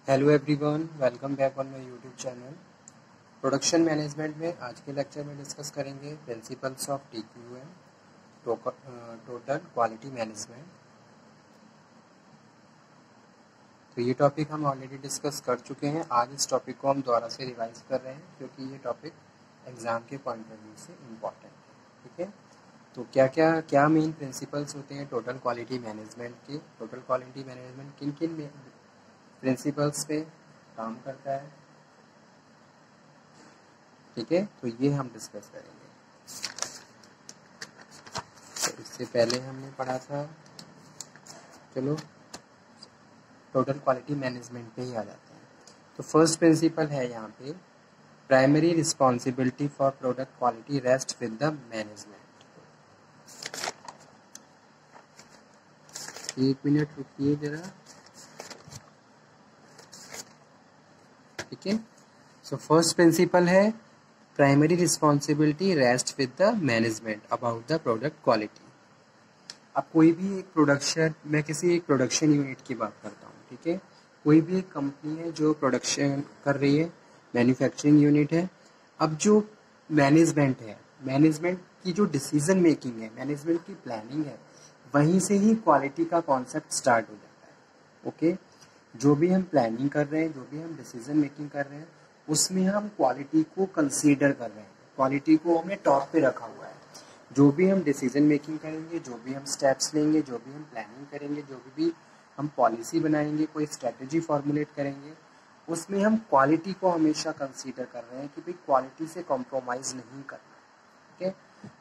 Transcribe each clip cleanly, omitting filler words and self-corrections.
Hello everyone, welcome back on my YouTube channel. Production management में आज के lecture में डिस्कस करेंगे principles of TQM, total quality management. तो ये टॉपिक हम ऑलरेडी डिस्कस कर चुके हैं। आज इस टॉपिक को हम दोबारा से रिवाइज कर रहे हैं क्योंकि ये टॉपिक एग्ज़ाम के पॉइंट ऑफ व्यू से इम्पॉर्टेंट है। ठीक है, तो क्या मेन प्रिंसिपल्स होते हैं टोटल क्वालिटी मैनेजमेंट के। टोटल क्वालिटी मैनेजमेंट किन किन प्रिंसिपल्स पे काम करता है, ठीक है, तो ये हम डिस्कस करेंगे। तो इससे पहले हमने पढ़ा था, चलो टोटल क्वालिटी मैनेजमेंट पे ही आ जाते हैं। तो फर्स्ट प्रिंसिपल है यहाँ पे, primary responsibility for product quality rest with the management. एक मिनट रुकिए जरा, ठीक है। सो फर्स्ट प्रिंसिपल है primary responsibility rest with the management about the product quality. अब कोई भी एक प्रोडक्शन, मैं किसी एक प्रोडक्शन यूनिट की बात करता हूँ, ठीक है। कोई भी एक कंपनी है जो प्रोडक्शन कर रही है, मैन्युफैक्चरिंग यूनिट है। अब जो मैनेजमेंट है, मैनेजमेंट की जो डिसीजन मेकिंग है, मैनेजमेंट की प्लानिंग है, वहीं से ही क्वालिटी का कॉन्सेप्ट स्टार्ट हो जाता है। ओके, जो भी हम प्लानिंग कर रहे हैं, जो भी हम डिसीजन मेकिंग कर रहे हैं, उसमें हम क्वालिटी को कंसीडर कर रहे हैं, क्वालिटी को हमने टॉप पे रखा हुआ है। जो भी हम डिसीजन मेकिंग करेंगे, जो भी हम स्टेप्स लेंगे, जो भी हम प्लानिंग करेंगे, जो भी हम पॉलिसी बनाएंगे, कोई स्ट्रेटजी फॉर्मुलेट करेंगे, उसमें हम क्वालिटी को हमेशा कंसीडर कर रहे हैं कि भाई क्वालिटी से कॉम्प्रोमाइज़ नहीं करना। ठीक है,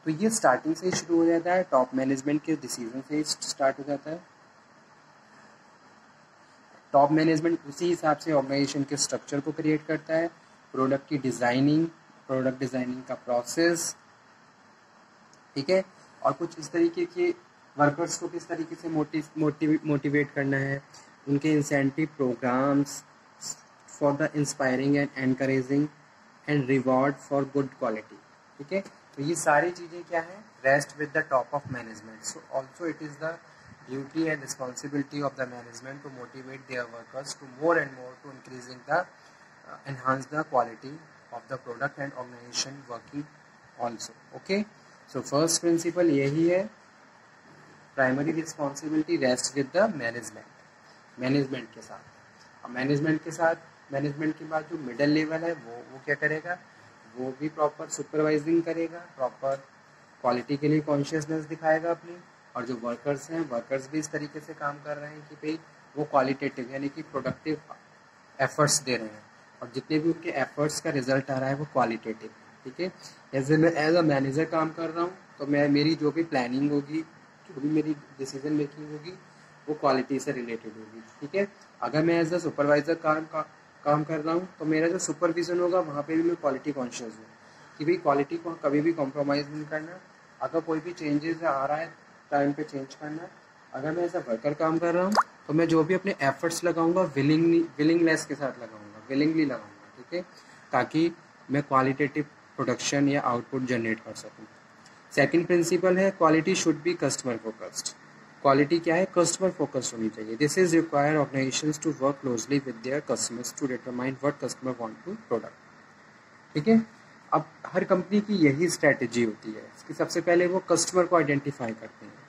तो ये स्टार्टिंग से शुरू हो जाता है, टॉप मैनेजमेंट के डिसीजन से स्टार्ट हो जाता है। टॉप मैनेजमेंट उसी हिसाब से ऑर्गेनाइजेशन के स्ट्रक्चर को क्रिएट करता है, प्रोडक्ट की डिज़ाइनिंग, प्रोडक्ट डिज़ाइनिंग का प्रोसेस, ठीक है, और कुछ इस तरीके के वर्कर्स को किस तरीके से मोटिवेट करना है, उनके incentive programmes for the inspiring and encouraging and reward for good quality. ठीक है, तो ये सारी चीज़ें क्या है, rest with the top of management. So also it is the duty and responsibility of the management to motivate their workers to more and more to increasing the enhance the quality of the product and organization working also. Okay, so first principle यही है, primary responsibility rest with the management, management के साथ। और management के बाद जो middle level है वो क्या करेगा, वो भी प्रॉपर सुपरवाइजिंग करेगा, प्रॉपर क्वालिटी के लिए कॉन्शियसनेस दिखाएगा अपनी। और जो वर्कर्स हैं, वर्कर्स भी इस तरीके से काम कर रहे हैं कि भाई वो क्वालिटेटिव यानी कि प्रोडक्टिव एफर्ट्स दे रहे हैं, और जितने भी उनके एफर्ट्स का रिजल्ट आ रहा है वो क्वालिटेटिव। ठीक है, जैसे मैं एज अ मैनेजर काम कर रहा हूँ तो मेरी जो भी प्लानिंग होगी, जो भी मेरी डिसीजन मेकिंग होगी, वो क्वालिटी से रिलेटेड होगी। ठीक है, अगर मैं एज अ सुपरवाइजर काम कर रहा हूँ तो मेरा जो सुपरविजन होगा वहाँ पे भी मैं क्वालिटी कॉन्शियस हूँ कि भाई क्वालिटी को कभी भी कॉम्प्रोमाइज़ नहीं करना। अगर कोई भी चेंजेस आ रहा है टाइम पे चेंज करना। अगर मैं एज अ वर्कर काम कर रहा हूँ तो मैं जो भी अपने एफर्ट्स लगाऊंगा विलिंगनेस के साथ लगाऊंगा, विलिंगली लगाऊंगा। ठीक है, ताकि मैं क्वालिटेटिव प्रोडक्शन या आउटपुट जनरेट कर सकूँ। सेकंड प्रिंसिपल है quality should be customer focused. Quality क्या है, कस्टमर फोकस्ड होनी चाहिए। This is require organisations to work closely with their customers to determine what customer want to product. ठीक है, अब हर कंपनी की यही स्ट्रैटेजी होती है कि सबसे पहले वो कस्टमर को आइडेंटिफाई करते हैं।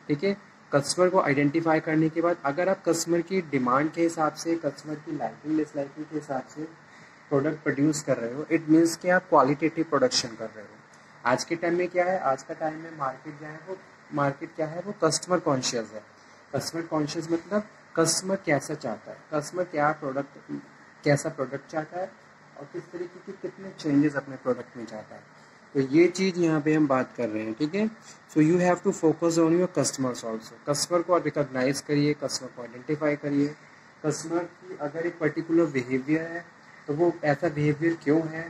ठीक है, कस्टमर को आइडेंटिफाई करने के बाद अगर आप कस्टमर की डिमांड के हिसाब से, कस्टमर की लाइकिंग डिसलाइकिंग के हिसाब से प्रोडक्ट प्रोड्यूस कर रहे हो, इट मीन्स कि आप क्वालिटेटिव प्रोडक्शन कर रहे हो। आज के टाइम में क्या है, आज का टाइम में मार्केट क्या है, वो कस्टमर कॉन्शियस है। कस्टमर कॉन्शियस मतलब कस्टमर कैसा चाहता है, कस्टमर कैसा प्रोडक्ट चाहता है और किस तरीके के कितने चेंजेस अपने प्रोडक्ट में चाहता है। तो ये चीज़ यहाँ पे हम बात कर रहे हैं। ठीक है, so you have to focus on your customers also. Customer को रिकॉग्नाइज करिए, कस्टमर को आइडेंटिफाई करिए। कस्टमर की अगर एक पर्टिकुलर बिहेवियर है तो वो ऐसा बिहेवियर क्यों है,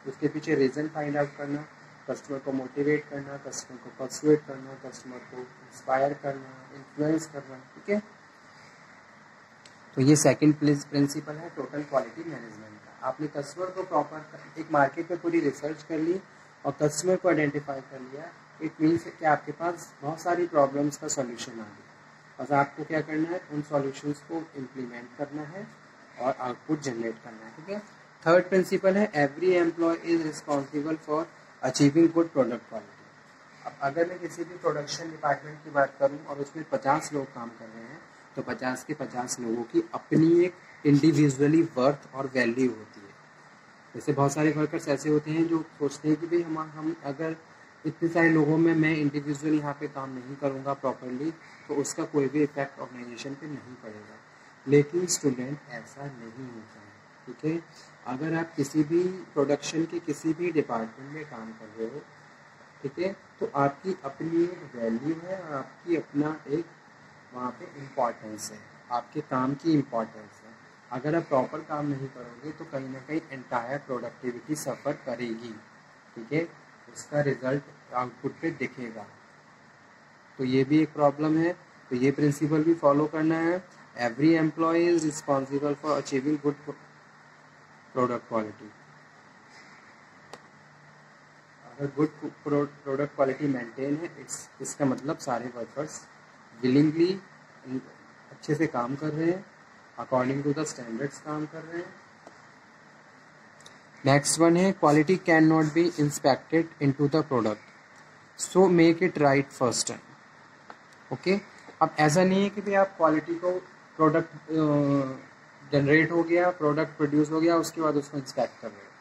उसके पीछे रीज़न फाइंड आउट करना, कस्टमर को मोटिवेट करना, कस्टमर को परसुएट करना, कस्टमर को इंस्पायर करना, इन्फ्लुएंस करना। ठीक है, तो ये सेकंड प्रिंसिपल है टोटल क्वालिटी मैनेजमेंट का। आपने कस्टमर को प्रॉपर एक मार्केट में पूरी रिसर्च कर ली और कस्टमर को आइडेंटिफाई कर लिया, इट मीन्स कि आपके पास बहुत सारी प्रॉब्लम्स का सॉल्यूशन आ गया। बस आपको क्या करना है, उन सॉल्यूशंस को इम्प्लीमेंट करना है और आउटपुट जनरेट करना है, ठीक है। थर्ड प्रिंसिपल है every employee is responsible for achieving good product quality. अब अगर मैं किसी भी प्रोडक्शन डिपार्टमेंट की बात करूं और उसमें 50 लोग काम कर रहे हैं तो 50 के 50 लोगों की अपनी एक इंडिविजुअली वर्थ और वैल्यू होती है। जैसे बहुत सारे वर्कर्स ऐसे होते हैं जो सोचते हैं कि भाई हम अगर इतने सारे लोगों में मैं इंडिविजुअल यहाँ पे काम नहीं करूँगा प्रॉपरली तो उसका कोई भी इफेक्ट ऑर्गेनाइजेशन पे नहीं पड़ेगा। लेकिन स्टूडेंट ऐसा नहीं होता है, ठीक है। अगर आप किसी भी प्रोडक्शन के किसी भी डिपार्टमेंट में काम कर रहे हो, ठीक है, तो आपकी अपनी एक वैल्यू है और आपकी अपना एक वहाँ पे इम्पोर्टेंस है, आपके काम की इम्पोर्टेंस है। अगर आप प्रॉपर काम नहीं करोगे तो कहीं ना कहीं एंटायर प्रोडक्टिविटी सफ़र करेगी, ठीक है, उसका रिजल्ट आउटपुट पे दिखेगा। तो ये भी एक प्रॉब्लम है, तो ये प्रिंसिपल भी फॉलो करना है। Every employee is responsible for achieving good product quality. अगर गुड प्रोडक्ट क्वालिटी मेंटेन है इसका मतलब सारे वर्कर्स विलिंगली अच्छे से काम कर रहे हैं, अकॉर्डिंग टू द स्टैंडर्ड्स काम कर रहे हैं। नेक्स्ट वन है quality can not be inspected into the product so make it right first time. Okay, अब ऐसा नहीं है कि भाई आप क्वालिटी को प्रोडक्ट जनरेट हो गया, प्रोडक्ट प्रोड्यूस हो गया, उसके बाद उसको इंस्पेक्ट कर रहे हो,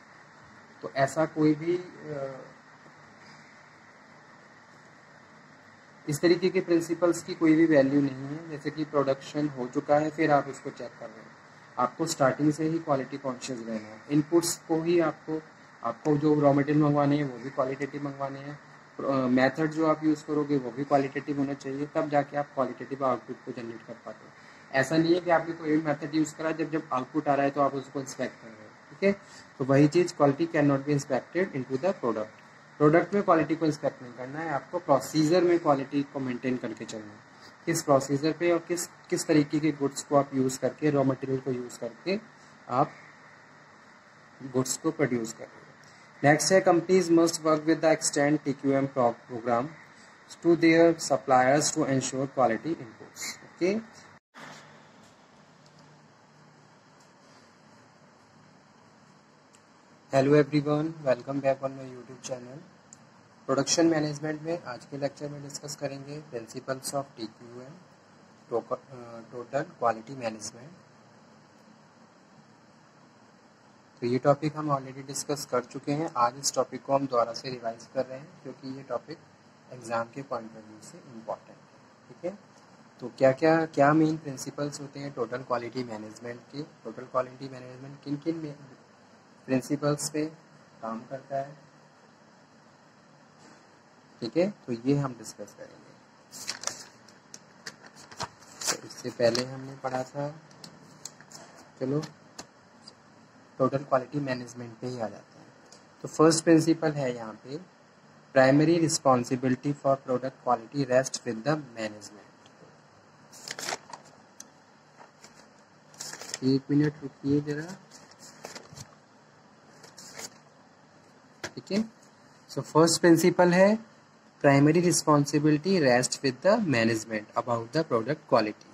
तो ऐसा कोई भी इस तरीके के प्रिंसिपल्स की कोई भी वैल्यू नहीं है। जैसे कि प्रोडक्शन हो चुका है फिर आप उसको चेक कर रहे हो, आपको स्टार्टिंग से ही क्वालिटी कॉन्शियस रहना है। इनपुट्स को ही आपको जो रॉ मटेरियल मंगवाने हैं वो भी क्वालिटेटिव मंगवाने हैं, मेथड जो आप यूज़ करोगे वो भी क्वालिटेटिव होना चाहिए, तब जाके आप क्वालिटेटिव आउटपुट को जनरेट कर पाते हो। ऐसा नहीं है कि आपने कोई भी मेथड यूज़ करा, जब आउटपुट आ रहा है तो आप उसको इंस्पेक्ट कर रहे हो, ठीक है। तो वही चीज़ quality can not be inspected into the product में क्वालिटी को इंस्पेक्ट नहीं करना है, आपको प्रोसीजर में क्वालिटी को मेंटेन करके चलना है। किस प्रोसीजर पे और किस तरीके के गुड्स को आप यूज़ करके, रॉ मटेरियल को यूज़ करके आप गुड्स को प्रोड्यूस कर रहे हो। नेक्स्ट है companies must work with the extend TQM programme to their suppliers to ensure quality inputs. Okay, hello everyone, welcome back on my YouTube channel. Production management में आज के लेक्चर में डिस्कस करेंगे principles of TQM, total quality management. तो ये topic हम already discuss कर चुके हैं, आज इस टॉपिक को हम दोबारा से रिवाइज कर रहे हैं क्योंकि ये टॉपिक एग्ज़ाम के पॉइंट ऑफ व्यू से इम्पॉर्टेंट है, ठीक है। तो क्या मेन प्रिंसिपल्स होते हैं टोटल क्वालिटी मैनेजमेंट के। टोटल क्वालिटी मैनेजमेंट किन किन प्रिंसिपल्स पे काम करता है, ठीक है, तो ये हम डिस्कस करेंगे। तो इससे पहले हमने पढ़ा था, चलो टोटल क्वालिटी मैनेजमेंट पे ही आ जाते हैं। तो फर्स्ट प्रिंसिपल है यहाँ पे primary responsibility for product quality rest with the management. एक मिनट रुकिए जरा, ठीक है। सो फर्स्ट प्रिंसिपल है primary responsibility rest with the management about the product quality.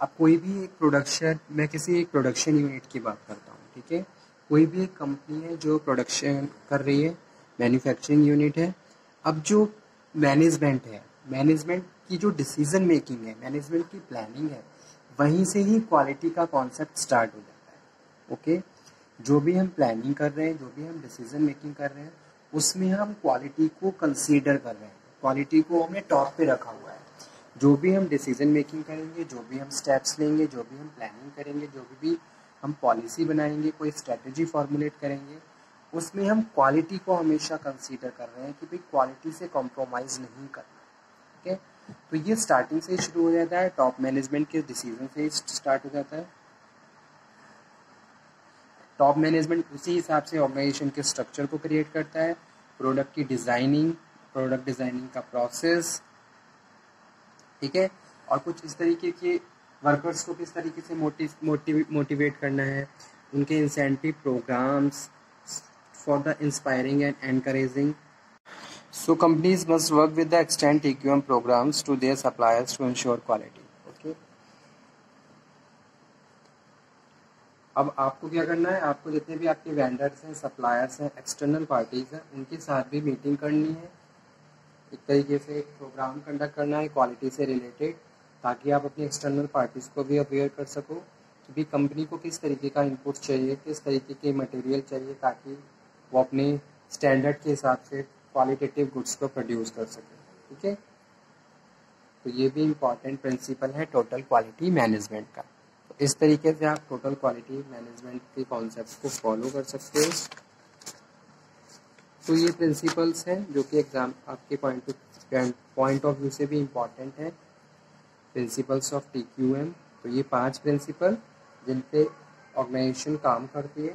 अब कोई भी एक प्रोडक्शन, मैं किसी एक प्रोडक्शन यूनिट की बात करता हूँ, ठीक है। कोई भी एक कंपनी है जो प्रोडक्शन कर रही है, मैन्युफैक्चरिंग यूनिट है। अब जो मैनेजमेंट है, मैनेजमेंट की जो डिसीजन मेकिंग है, मैनेजमेंट की प्लानिंग है, वहीं से ही क्वालिटी का कॉन्सेप्ट स्टार्ट हो जाता है। ओके, जो भी हम प्लानिंग कर रहे हैं, जो भी हम डिसीजन मेकिंग कर रहे हैं, उसमें हम क्वालिटी को कंसीडर कर रहे हैं, क्वालिटी को हमने टॉप पे रखा हुआ है। जो भी हम डिसीजन मेकिंग करेंगे, जो भी हम स्टेप्स लेंगे, जो भी हम प्लानिंग करेंगे, जो भी हम पॉलिसी बनाएंगे, कोई स्ट्रेटजी फॉर्मुलेट करेंगे, उसमें हम क्वालिटी को हमेशा कंसीडर कर रहे हैं कि भाई क्वालिटी से कॉम्प्रोमाइज़ नहीं करना, ठीक है। तो ये स्टार्टिंग से शुरू हो जाता है, टॉप मैनेजमेंट के डिसीजन से स्टार्ट हो जाता है। टॉप मैनेजमेंट उसी हिसाब से ऑर्गेनाइजेशन के स्ट्रक्चर को क्रिएट करता है, प्रोडक्ट की डिज़ाइनिंग, प्रोडक्ट डिज़ाइनिंग का प्रोसेस, ठीक है, और कुछ इस तरीके के वर्कर्स को किस तरीके से मोटिवेट करना है, उनके incentive programmes for the inspiring and encouraging. So companies must work with the extend TQM programmes to their suppliers to ensure quality. Okay, अब आपको क्या करना है, आपको जितने भी आपके वेंडर्स हैं, सप्लायर्स हैं, एक्सटर्नल पार्टीज़ हैं, उनके साथ भी मीटिंग करनी है, एक तरीके से एक प्रोग्राम कंडक्ट करना है क्वालिटी से रिलेटेड, ताकि आप अपनी एक्सटर्नल पार्टीज़ को भी अवेयर कर सको कि भी कंपनी को किस तरीके का इनपुट चाहिए, किस तरीके के मटेरियल चाहिए, ताकि वो अपने स्टैंडर्ड के हिसाब से क्वालिटेटिव गुड्स को प्रोड्यूस कर सके। ठीक है, तो ये भी इम्पॉर्टेंट प्रिंसिपल है टोटल क्वालिटी मैनेजमेंट का। तो इस तरीके से आप टोटल क्वालिटी मैनेजमेंट के कॉन्सेप्ट को फॉलो कर सकते हो। तो ये प्रिंसिपल्स हैं जो कि एग्जाम आपके पॉइंट ऑफ व्यू से भी इम्पॉर्टेंट है, प्रिंसिपल्स ऑफ TQM। तो ये 5 प्रिंसिपल जिन पे ऑर्गेनाइजेशन काम करती है।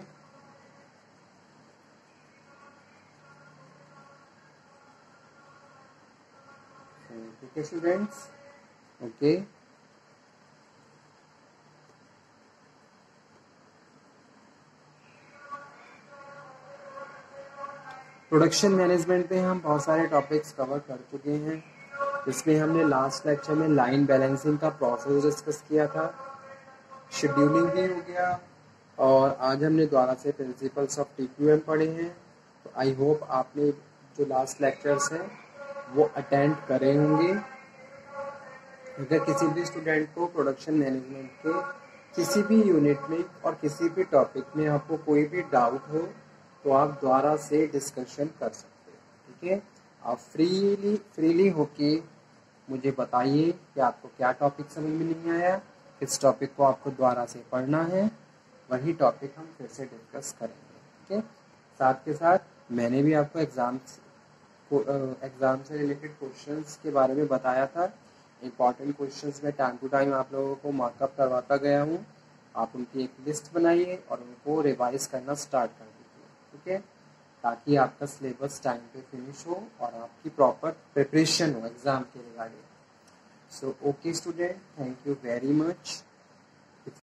ठीक है स्टूडेंट्स, ओके। प्रोडक्शन मैनेजमेंट पे हम बहुत सारे टॉपिक्स कवर कर चुके हैं, जिसमें हमने लास्ट लेक्चर में लाइन बैलेंसिंग का प्रोसेस डिस्कस किया था, शेड्यूलिंग भी हो गया, और आज हमने दोबारा से प्रिंसिपल्स ऑफ TQM पढ़े हैं। तो आई होप आपने जो लास्ट लेक्चर्स हैं वो अटेंड करे होंगे। अगर किसी भी स्टूडेंट को प्रोडक्शन मैनेजमेंट के किसी भी यूनिट में और किसी भी टॉपिक में आपको कोई भी डाउट हो तो आप दोबारा से डिस्कशन कर सकते हैं। ठीक है, आप फ्रीली होके मुझे बताइए कि आपको क्या टॉपिक समझ में नहीं आया, किस टॉपिक को आपको दोबारा से पढ़ना है, वही टॉपिक हम फिर से डिस्कस करेंगे। ठीक है, साथ के साथ मैंने भी आपको एग्ज़ाम से रिलेटेड क्वेश्चंस के बारे में बताया था। इंपॉर्टेंट क्वेश्चंस में टाइम टू टाइम आप लोगों को मार्कअप करवाता गया हूँ। आप उनकी एक लिस्ट बनाइए और उनको रिवाइज करना स्टार्ट कर दीजिए। ठीक है, ताकि आपका सिलेबस टाइम पे फिनिश हो और आपकी प्रॉपर प्रिपरेशन हो एग्ज़ाम के regarding. So okay student, thank you very much.